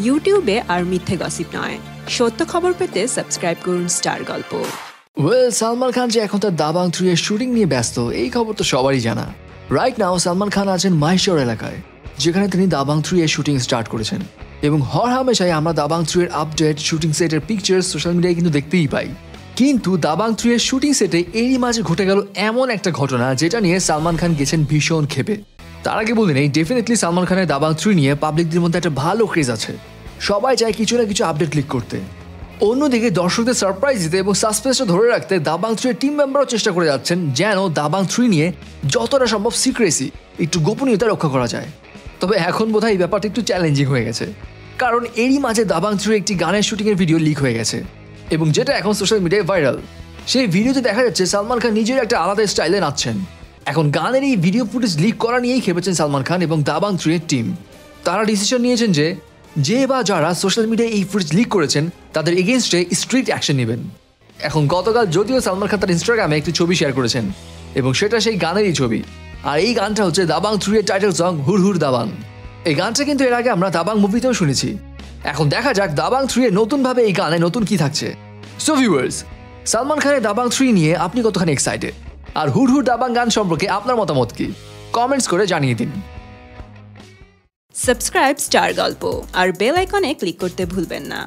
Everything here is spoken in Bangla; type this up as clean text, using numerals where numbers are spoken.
ইউটিউবে আর মিথ্যে গসিপ নয়, সত্য খবর পেতে সাবস্ক্রাইব করুন স্টার গল্প। সালমান খান যে এখন তার দাবাং 3 এর শুটিং নিয়ে ব্যস্ত, এই খবর তো সবারই জানা। রাইট নাও সালমান খান আছেন মাহেশ্বর এলাকায়, যেখানে তিনি দাবাং 3 এর শুটিং স্টার্ট করেছেন। এবং হর হামেশাই আমরা দাবাং 3 এর আপডেট, শুটিং সেটের পিকচার সোশ্যাল মিডিয়ায় কিন্তু দেখতেই পাই। কিন্তু দাবাং 3 এর শুটিং সেটে এরই মাঝে ঘটে গেল এমন একটা ঘটনা, যেটা নিয়ে সালমান খান গেছেন ভীষণ ক্ষেপে। তার আগে বলে নেই, ডেফিনেটলি সালমান খানের দাবাং 3 নিয়ে পাবলিকদের মধ্যে একটা ভালো ক্রেজ আছে। সবাই চায় কিছু না কিছু আপডেট লিক করতে। অন্যদিকে দর্শকদের সারপ্রাইজ দিতে এবং সাসপেন্সটা ধরে রাখতে দাবাং 3 এর টিম মেম্বারও চেষ্টা করে যাচ্ছেন যেন দাবাং 3 নিয়ে যতটা সম্ভব সিক্রেসি, একটু গোপনীয়তা রক্ষা করা যায়। তবে এখন বোধহয় এই ব্যাপারটা একটু চ্যালেঞ্জিং হয়ে গেছে, কারণ এরই মাঝে দাবাং 3 একটি গানের শুটিংয়ের ভিডিও লিক হয়ে গেছে, এবং যেটা এখন সোশ্যাল মিডিয়ায় ভাইরাল। সেই ভিডিওতে দেখা যাচ্ছে সালমান খান নিজের একটা আলাদা স্টাইলে নাচছেন। এখন গানের এই ভিডিও ফুটেজ লিক করা নিয়েই খেপেছেন সালমান খান এবং দাবাং 3 এর টিম। তারা ডিসিশন নিয়েছেন যে বা যারা সোশ্যাল মিডিয়ায় এই ফুটেজ লিক করেছেন তাদের এগেনস্টে স্ট্রিক্ট অ্যাকশন নেবেন। এখন গতকাল যদিও সালমান খান তার ইনস্টাগ্রামে একটি ছবি শেয়ার করেছেন, এবং সেটা সেই গানেরই ছবি। আর এই গানটা হচ্ছে দাবাং 3 এর টাইটেল সং হুর হুর দাবাং। এই গানটা কিন্তু এর আগে আমরা দাবাং মুভিতেও শুনেছি। এখন দেখা যাক দাবাং 3 এর নতুনভাবে এই গানে নতুন কি থাকছে। সো ভিউয়ার্স, সালমান খানের দাবাং 3 নিয়ে আপনি কতখানি এক্সাইটেড? আর হুর হুর দাবাং গান সম্পর্কে আপনার মতামত কি? কমেন্টস করে জানিয়ে দিন। সাবস্ক্রাইব স্টার গল্প আর বেল আইকনে ক্লিক করতে ভুলবেন না।